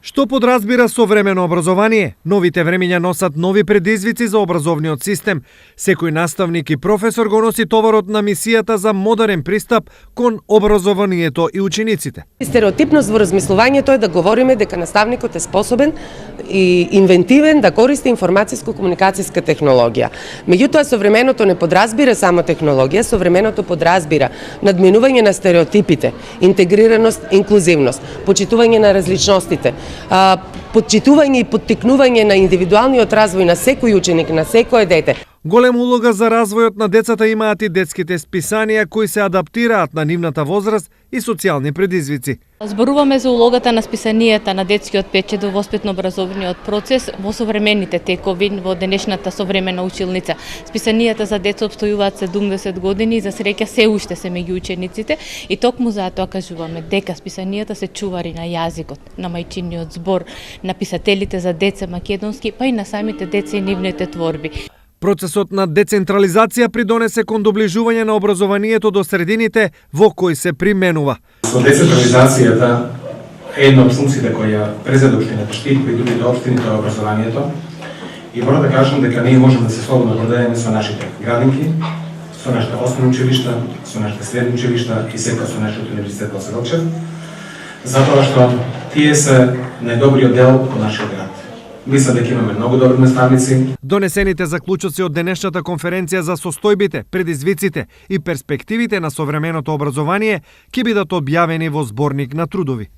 Што подразбира современо образование? Новите времења носат нови предизвици за образовниот систем. Секој наставник и професор го носи товарот на мисијата за модерен пристап кон образованието и учениците. Стереотипност во размислувањето е да говориме дека наставникот е способен и инвентивен да користи информацијско-комуникацијска технологија. Меѓутоа, современото не подразбира само технологија, современото подразбира надминување на стереотипите, интегрираност, инклузивност, почитување на различностите, почитување и поттикнување на индивидуалниот развој на секој ученик, на секое дете. Голема улога за развојот на децата имаат и детските списанија кои се адаптираат на нивната возраст и социјални предизвици. Зборуваме за улогата на списанијата на детскиот печет во воспитно-образовниот процес во современите текови во денешната современа училница. Списанијата за деца обстојуваат 70 години и за среќа се уште се меѓу учениците и токму затоа кажуваме дека списанијата се чувари на јазикот, на мајчиниот збор, на писателите за деца македонски, па и на самите деца и нивните творби. Процесот на децентрализација придонесе кон доближување на образованието до средините во кои се применува. Со децентрализацијата една од функциите која презеде општината Штип и другите општини тоа е образованието. И мора да кажам дека ние можеме да се слободно гордееме со нашите градинки, со нашите основни училишта, со нашите средни училишта и секој со нашиот универзитет во Селчев, затоа што тие се најдобриот дел од нашиот град. Мислам дека имаме многу добри наставници. Донесените заклучоци од денешната конференција за состојбите, предизвиците и перспективите на современото образование ќе бидат објавени во зборник на трудови.